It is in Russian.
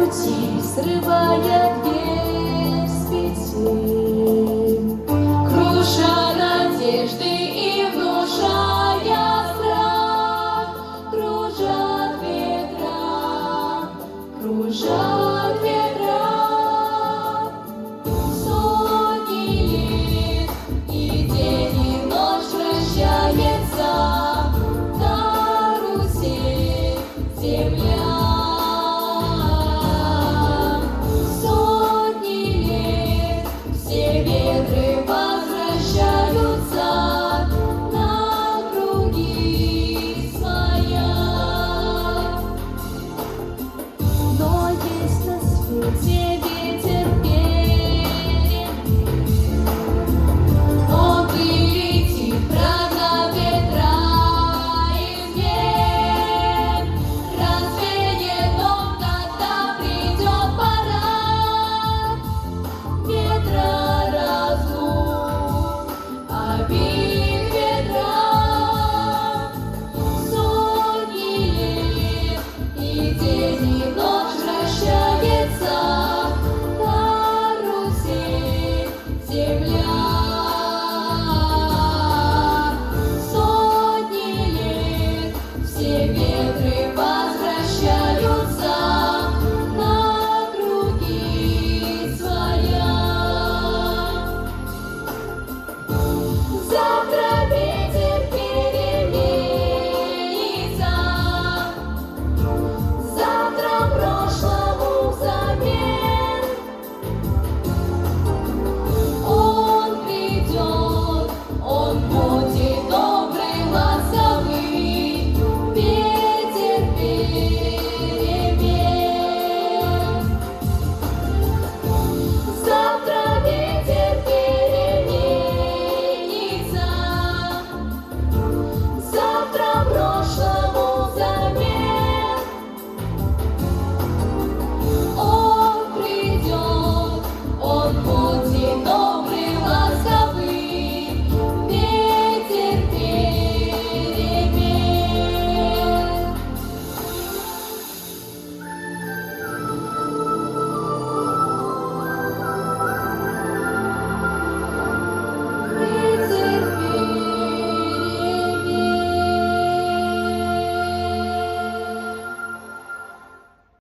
пути, срывая без петель, круша надежды и внушая страх. Кружат ветра, кружат ветра. Сотни лет, и день, и ночь вращается на Руси земля. Сотни лет, все ветры возвращаются на круги своя. Но есть на свете ветер перемен, он прилетит, прогнав ветра измен. Развеет он, когда придет пора, ветра разлук, обид ветра. Сотни лет, и день, и ночь вращается на Руси земля. Сотни лет, все ветры